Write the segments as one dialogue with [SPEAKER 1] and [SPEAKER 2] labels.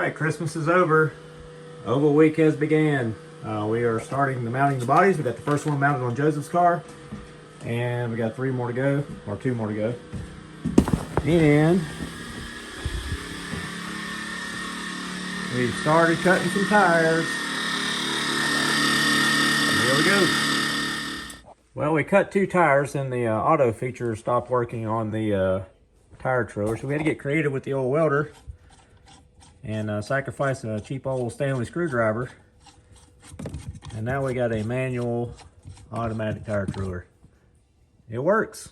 [SPEAKER 1] Alright, Christmas is over. Oval week has began. We are starting the mounting the bodies. We got the first one mounted on Joseph's car. And we got 3 more to go, or 2 more to go. And we started cutting some tires. Here we go. Well, we cut 2 tires and the auto feature stopped working on the tire trailer. So we had to get creative with the old welder and sacrifice a cheap old Stanley screwdriver. And now we got a manual automatic tire trailer. It works.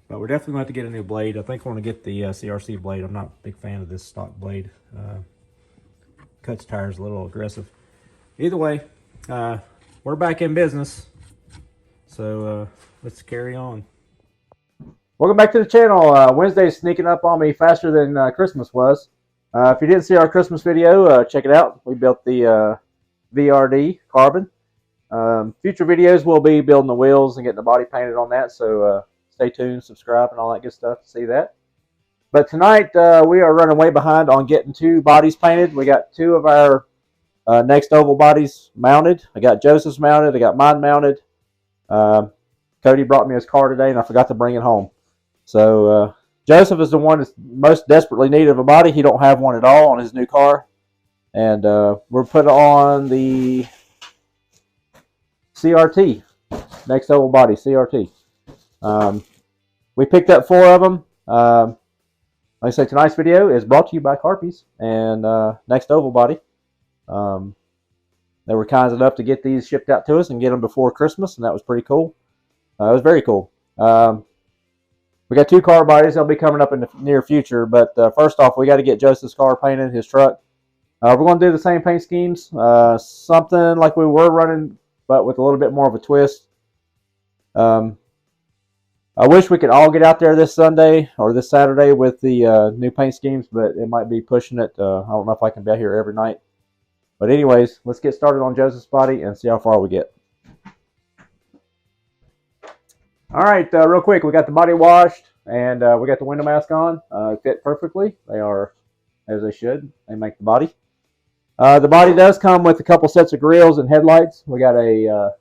[SPEAKER 1] But we're definitely going to have to get a new blade. I think we're going to get the CRC blade. I'm not a big fan of this stock blade. Cuts tires a little aggressive. Either way, we're back in business. So let's carry on. Welcome back to the channel. Wednesday's sneaking up on me faster than Christmas was. If you didn't see our Christmas video, check it out. We built the VRD carbon. Future videos we'll be building the wheels and getting the body painted on that, so stay tuned, subscribe, and all that good stuff to see that. But tonight we are running way behind on getting 2 bodies painted. We got 2 of our next oval bodies mounted. I got Joseph's mounted, I got mine mounted. Cody brought me his car today and I forgot to bring it home. So Joseph is the one that's most desperately needed of a body. He don't have one at all on his new car. And we're putting on the CRT, next oval body, CRT. We picked up 4 of them. Like I said, tonight's video is brought to you by Carpies and Next Oval Body. They were kind enough to get these shipped out to us and get them before Christmas, and that was pretty cool. It was very cool. We got 2 car bodies. They'll be coming up in the near future, but first off, we got to get Joseph's car painted, his truck. We're going to do the same paint schemes, something like we were running, but with a little bit more of a twist. I wish we could all get out there this Sunday or this Saturday with the new paint schemes, but it might be pushing it. I don't know if I can be out here every night. But anyways, let's get started on Joseph's body and see how far we get. All right, real quick, we got the body washed and we got the window mask on. Fit perfectly. They are as they should. They make the body. The body does come with a couple sets of grills and headlights. We got a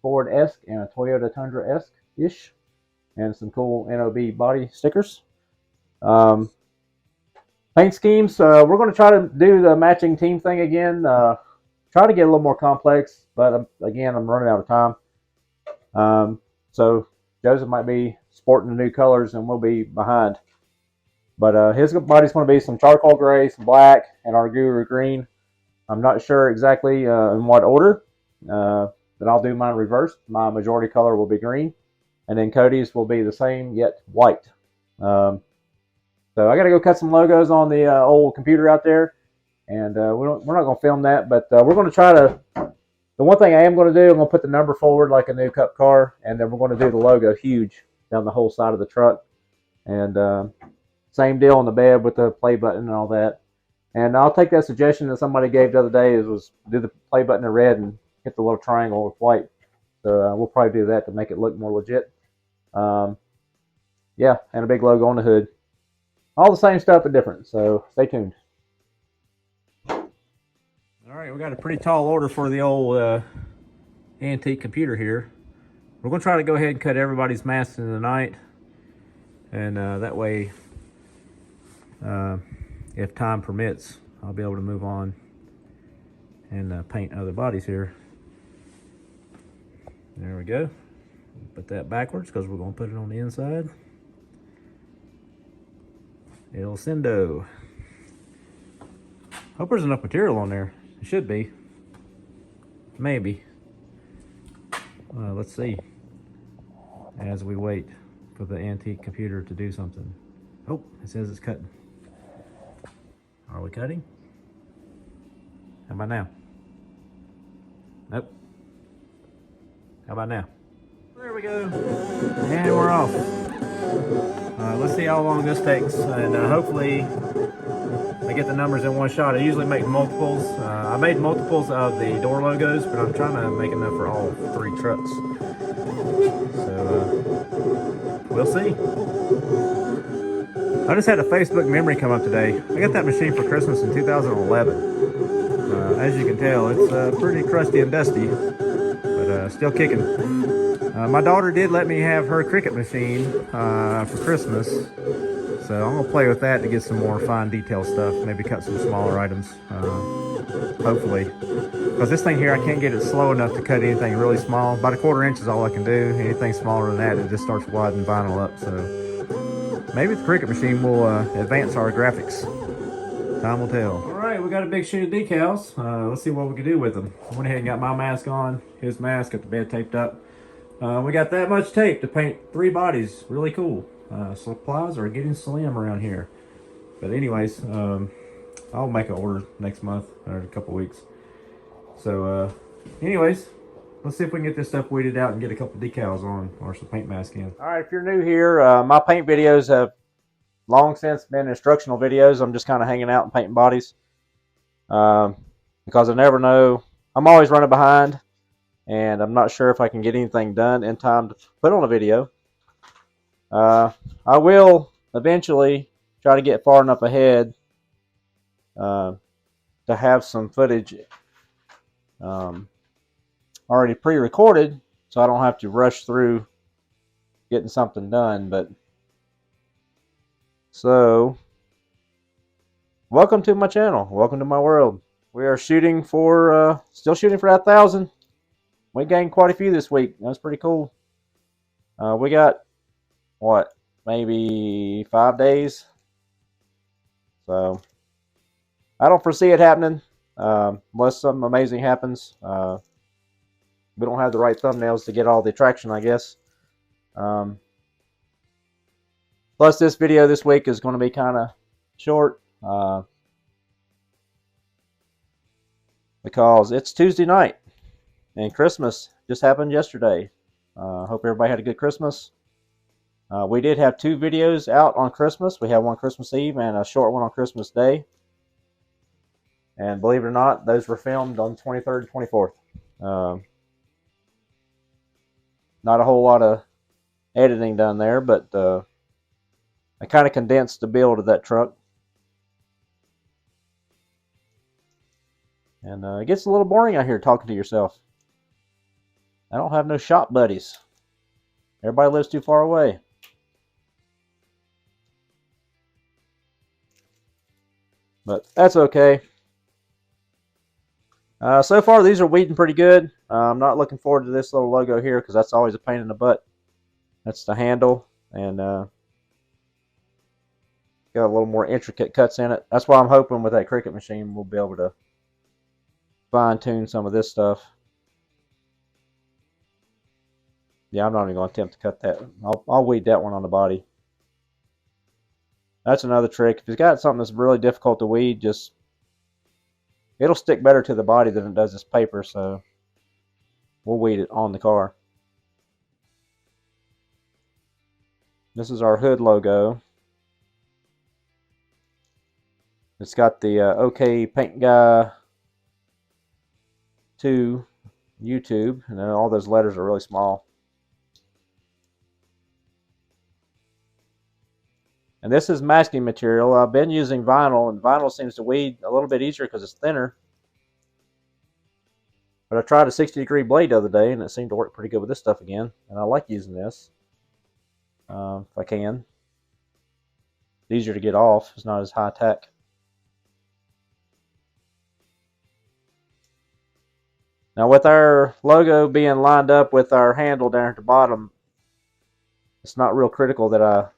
[SPEAKER 1] Ford-esque and a Toyota Tundra-esque-ish. And some cool NOB body stickers. Paint schemes, we're going to try to do the matching team thing again. Try to get a little more complex, but again, I'm running out of time. So Joseph might be sporting the new colors and we'll be behind. But his body's going to be some charcoal gray, some black, and our guru green. I'm not sure exactly in what order. Then I'll do mine reversed. My majority color will be green. And then Cody's will be the same, yet white. So I got to go cut some logos on the old computer out there. And we're not going to film that, but we're going to try to... The one thing I am going to do, I'm going to put the number forward like a new Cup car. And then we're going to do the logo huge down the whole side of the truck. And same deal on the bed with the play button and all that. And I'll take that suggestion that somebody gave the other day was do the play button in red and hit the little triangle with white. So we'll probably do that to make it look more legit. Yeah, and a big logo on the hood. All the same stuff but different, so stay tuned. Alright, we got a pretty tall order for the old antique computer here. We're going to try to go ahead and cut everybody's masks in the night. And that way, if time permits, I'll be able to move on and paint other bodies here. There we go. Put that backwards because we're going to put it on the inside. El Cindo. Hope there's enough material on there. It should be. Maybe. Let's see. As we wait for the antique computer to do something. Oh, it says it's cutting. Are we cutting? How about now? Nope. How about now? There we go. And we're off. Let's see how long this takes. And hopefully I get the numbers in one shot. I usually make multiples. I made multiples of the door logos, but I'm trying to make enough for all 3 trucks. So we'll see. I just had a Facebook memory come up today. I got that machine for Christmas in 2011. As you can tell, it's pretty crusty and dusty, but still kicking. My daughter did let me have her Cricut machine for Christmas, so I'm gonna play with that to get some more fine detail stuff, maybe cut some smaller items, hopefully. Because this thing here, I can't get it slow enough to cut anything really small. About 1/4 inch is all I can do. Anything smaller than that, it just starts widening vinyl up. So maybe the Cricut machine will advance our graphics. Time will tell. All right, we got a big sheet of decals. Let's see what we can do with them. I went ahead and got my mask on, his mask, got the bed taped up. We got that much tape to paint 3 bodies. Really cool. Supplies are getting slim around here. But anyways, I'll make an order next month or in a couple weeks. So anyways, let's see if we can get this stuff weeded out and get a couple decals on or some paint mask in. All right, if you're new here, my paint videos have long since been instructional videos. I'm just kind of hanging out and painting bodies because I never know. I'm always running behind, and I'm not sure if I can get anything done in time to put on a video. I will eventually try to get far enough ahead to have some footage already pre-recorded, so I don't have to rush through getting something done. But so, welcome to my channel. Welcome to my world. We are shooting for, still shooting for that 1,000. We gained quite a few this week. That's pretty cool. We got, what, maybe 5 days? So, I don't foresee it happening unless something amazing happens. We don't have the right thumbnails to get all the traction, I guess. Plus, this video this week is going to be kind of short because it's Tuesday night and Christmas just happened yesterday. Hope everybody had a good Christmas. We did have 2 videos out on Christmas. We had one Christmas Eve and a short one on Christmas Day. And believe it or not, those were filmed on 23rd and 24th. Not a whole lot of editing done there, but I kind of condensed the build of that truck. And it gets a little boring out here talking to yourself. I don't have no shop buddies. Everybody lives too far away. But that's okay. So far, these are weeding pretty good. I'm not looking forward to this little logo here because that's always a pain in the butt. That's the handle, and got a little more intricate cuts in it. That's why I'm hoping with that Cricut machine we'll be able to fine-tune some of this stuff. Yeah, I'm not even going to attempt to cut that. I'll weed that one on the body. That's another trick. If you've got something that's really difficult to weed, just it'll stick better to the body than it does this paper, so we'll weed it on the car. This is our hood logo. It's got the OK Paint Guy 2 YouTube, and then all those letters are really small. And this is masking material. I've been using vinyl, and vinyl seems to weed a little bit easier because it's thinner. But I tried a 60-degree blade the other day, and it seemed to work pretty good with this stuff again. And I like using this if I can. It's easier to get off. It's not as high tech. Now, with our logo being lined up with our handle down at the bottom, it's not real critical that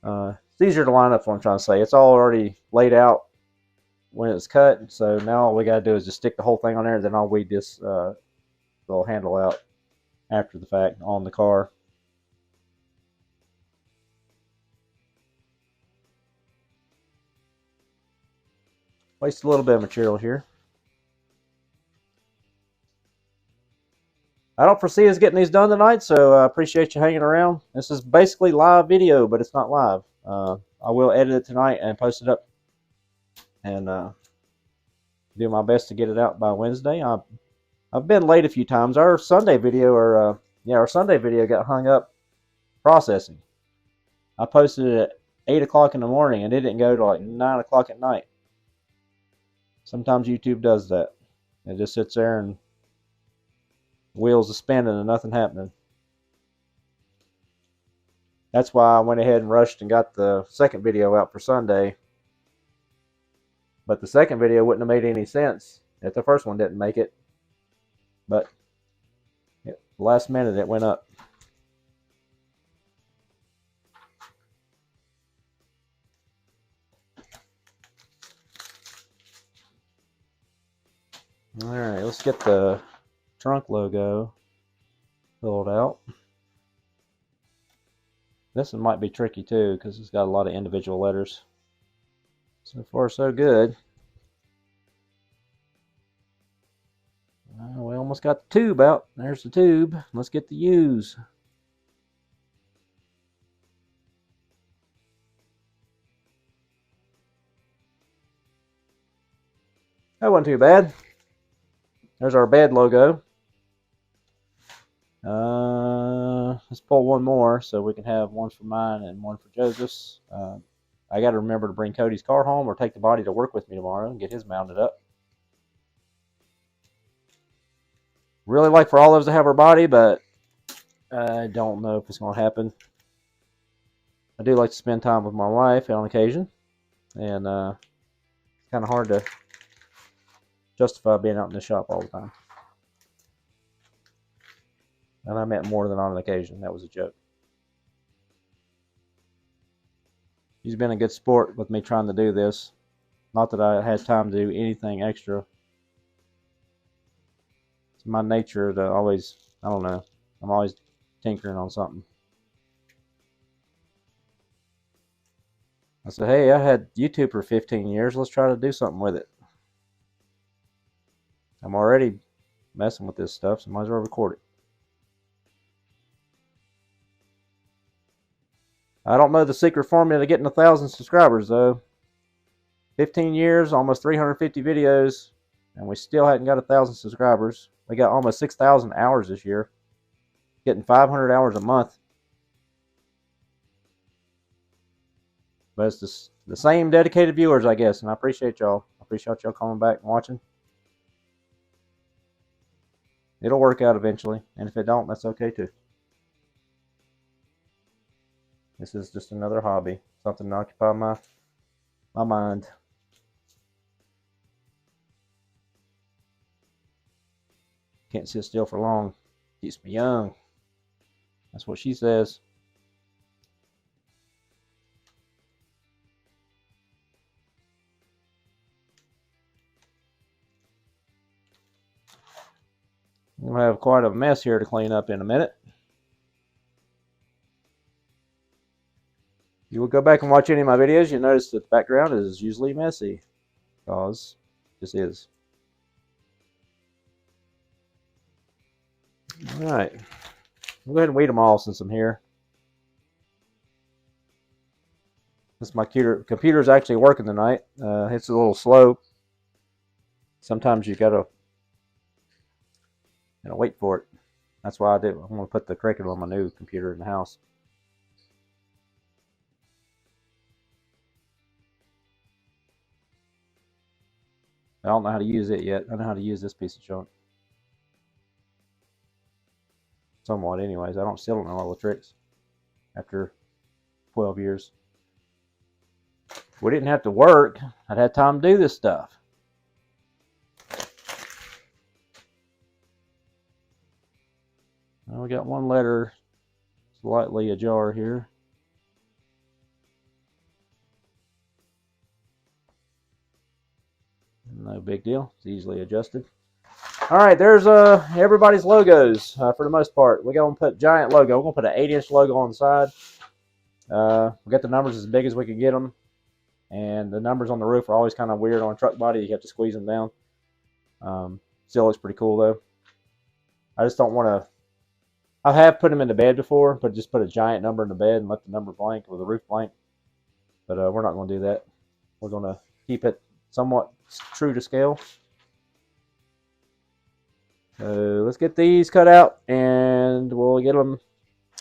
[SPEAKER 1] it's easier to line up, what I'm trying to say. It's all already laid out when it's cut, so now all we got to do is just stick the whole thing on there, and then I'll weed this little handle out after the fact on the car. Waste a little bit of material here. I don't foresee us getting these done tonight, so I appreciate you hanging around. This is basically live video, but it's not live. I will edit it tonight and post it up, and do my best to get it out by Wednesday. I've been late a few times. Our Sunday video, our Sunday video got hung up processing. I posted it 8 o'clock in the morning and it didn't go to like 9 o'clock at night. Sometimes YouTube does that. It just sits there and wheels are spinning and nothing happening. That's why I went ahead and rushed and got the second video out for Sunday. But the second video wouldn't have made any sense if the first one didn't make it. But last minute it went up. Alright, let's get the trunk logo filled out. This one might be tricky too because it's got a lot of individual letters. So far so good. We almost got the tube out. There's the tube. Let's get the U's. That wasn't too bad. There's our bed logo. Let's pull one more so we can have one for mine and one for Joseph's. I got to remember to bring Cody's car home or take the body to work with me tomorrow and get his mounted up. Really like for Olives to have her body, but I don't know if it's going to happen. I do like to spend time with my wife on occasion, and it's kind of hard to justify being out in the shop all the time. And I meant more than on an occasion. That was a joke. He's been a good sport with me trying to do this. Not that I had time to do anything extra. It's my nature to always, I don't know, I'm always tinkering on something. I said, hey, I had YouTube for 15 years. Let's try to do something with it. I'm already messing with this stuff, so might as well record it. I don't know the secret formula to getting 1,000 subscribers, though. 15 years, almost 350 videos, and we still hadn't got 1,000 subscribers. We got almost 6,000 hours this year. Getting 500 hours a month. But it's the same dedicated viewers, I guess, and I appreciate y'all. I appreciate y'all coming back and watching. It'll work out eventually, and if it don't, that's okay too. This is just another hobby, something to occupy my mind. Can't sit still for long. Keeps me young. That's what she says. We'll have quite a mess here to clean up in a minute. You will go back and watch any of my videos, you'll notice that the background is usually messy. Because this is. Alright. I'll go ahead and weed them all since I'm here. Since my computer's actually working tonight. It's a little slow. Sometimes you gotta wait for it. That's why I'm going to put the curriculum on my new computer in the house. I don't know how to use it yet. I know how to use this piece of junk. Somewhat anyways. I still don't know all the tricks after 12 years. If we didn't have to work, I'd have time to do this stuff. Well, we got one letter slightly ajar here. No big deal. It's easily adjusted. All right, there's everybody's logos for the most part. We're going to put giant logo. We're going to put an 8-inch logo on the side. We got the numbers as big as we could get them. And the numbers on the roof are always kind of weird on a truck body. You have to squeeze them down. Still looks pretty cool, though. I just don't want to... I have put them in the bed before, but just put a giant number in the bed and let the number blank or the roof blank. But we're not going to do that. We're going to keep it somewhat true to scale. So let's get these cut out and we'll get them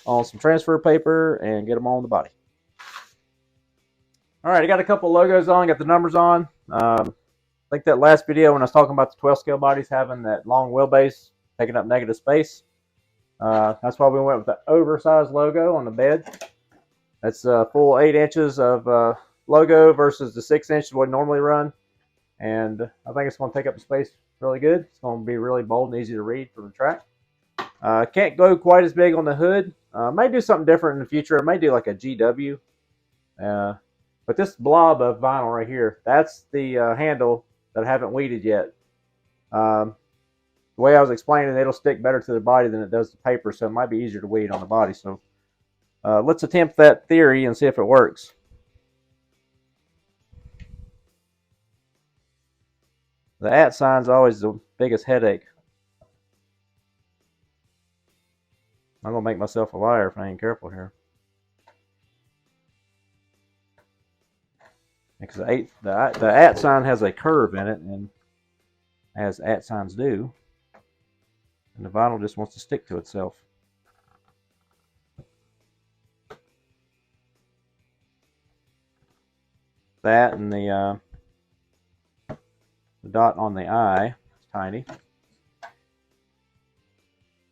[SPEAKER 1] on some transfer paper and get them on the body. All right, I got a couple logos on, got the numbers on. I think that last video when I was talking about the 12 scale bodies having that long wheelbase, taking up negative space. That's why we went with the oversized logo on the bed. That's a full 8 inches of logo versus the 6 inches we normally run. And I think it's going to take up the space really good. It's going to be really bold and easy to read from the track. Can't go quite as big on the hood. Might do something different in the future. It might do like a GW. But this blob of vinyl right here, that's the handle that I haven't weeded yet. The way I was explaining, it'll stick better to the body than it does the paper, so it might be easier to weed on the body. So let's attempt that theory and see if it works. The @ sign's always the biggest headache. I'm going to make myself a liar if I ain't careful here. Because the @ sign has a curve in it, and as @ signs do, and the vinyl just wants to stick to itself. That and the dot on the eye is tiny.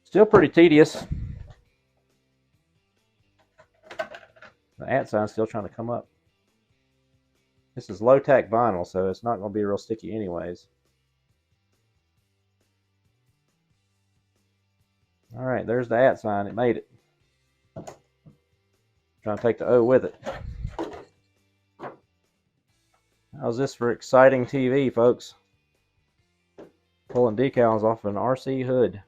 [SPEAKER 1] Still pretty tedious. The @ sign's still trying to come up. This is low-tack vinyl, so it's not going to be real sticky anyways. All right, there's the @ sign. It made it. Trying to take the O with it. How's this for exciting TV, folks? Pulling decals off an RC hood.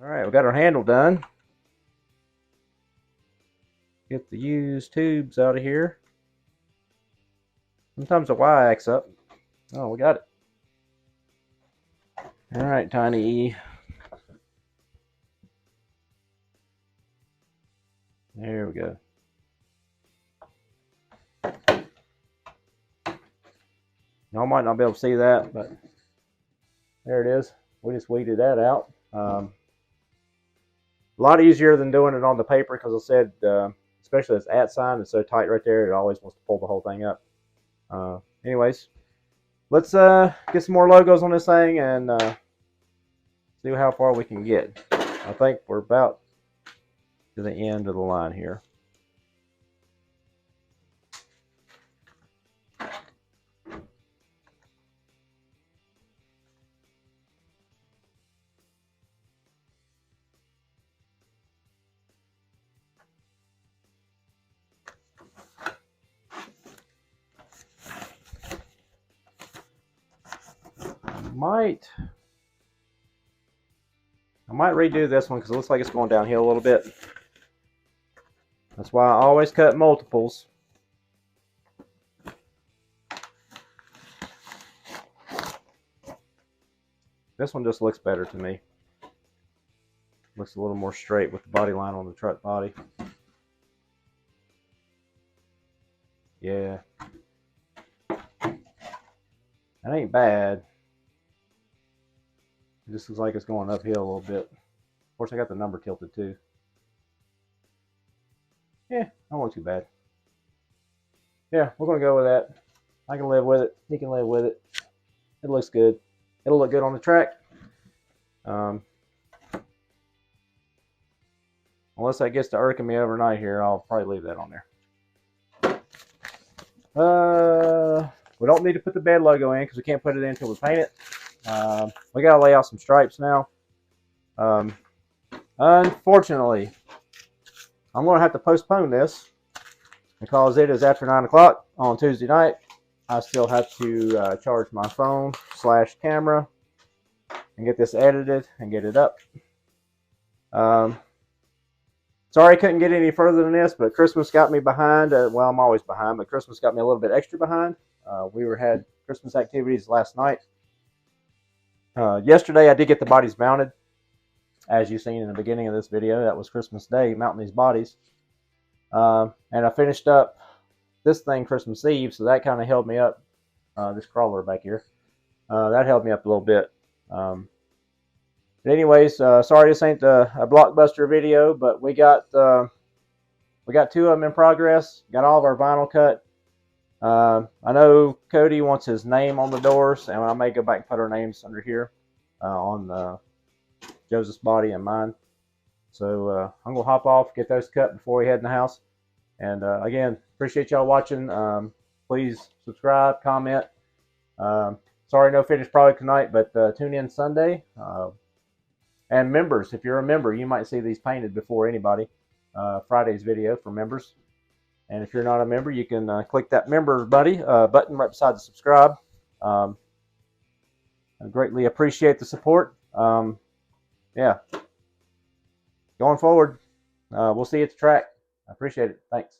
[SPEAKER 1] All right, we got our handle done. Get the used tubes out of here. Sometimes the Y acts up. Oh, we got it. All right, Tiny E. There we go. Y'all might not be able to see that, but there it is. We just weeded that out. A lot easier than doing it on the paper because I said, especially this @ sign is so tight right there, it always wants to pull the whole thing up. Anyways, let's get some more logos on this thing and see how far we can get. I think we're about to the end of the line here. I might redo this one because it looks like it's going downhill a little bit. That's why I always cut multiples. This one just looks better to me. Looks a little more straight with the body line on the truck body. Yeah. That ain't bad. It just looks like it's going uphill a little bit. Of course, I got the number tilted too. Yeah, don't look too bad. Yeah, we're going to go with that. I can live with it. He can live with it. It looks good. It'll look good on the track. Unless that gets to irking me overnight here, I'll probably leave that on there. We don't need to put the bed logo in because we can't put it in until we paint it. We got to lay out some stripes now. Unfortunately, I'm going to have to postpone this because it is after 9 o'clock on Tuesday night. I still have to charge my phone / camera and get this edited and get it up. Sorry I couldn't get any further than this, but Christmas got me behind. Well, I'm always behind, but Christmas got me a little bit extra behind. We had Christmas activities last night. Yesterday, I did get the bodies mounted. As you've seen in the beginning of this video, that was Christmas Day, mounting these bodies. And I finished up this thing Christmas Eve, so that kind of held me up, this crawler back here. That helped me up a little bit. But anyways, sorry this ain't a blockbuster video, but we got 2 of them in progress. Got all of our vinyl cut. I know Cody wants his name on the doors, and I may go back and put our names under here on Joseph's body and mine. So I'm gonna hop off, get those cut before we head in the house. And again, appreciate y'all watching. Please subscribe, comment. Sorry, no finished product tonight, but tune in Sunday. And members, if you're a member, you might see these painted before anybody. Friday's video for members. And if you're not a member, you can click that member button right beside the subscribe. I greatly appreciate the support. Yeah. Going forward, we'll see you at the track. I appreciate it. Thanks.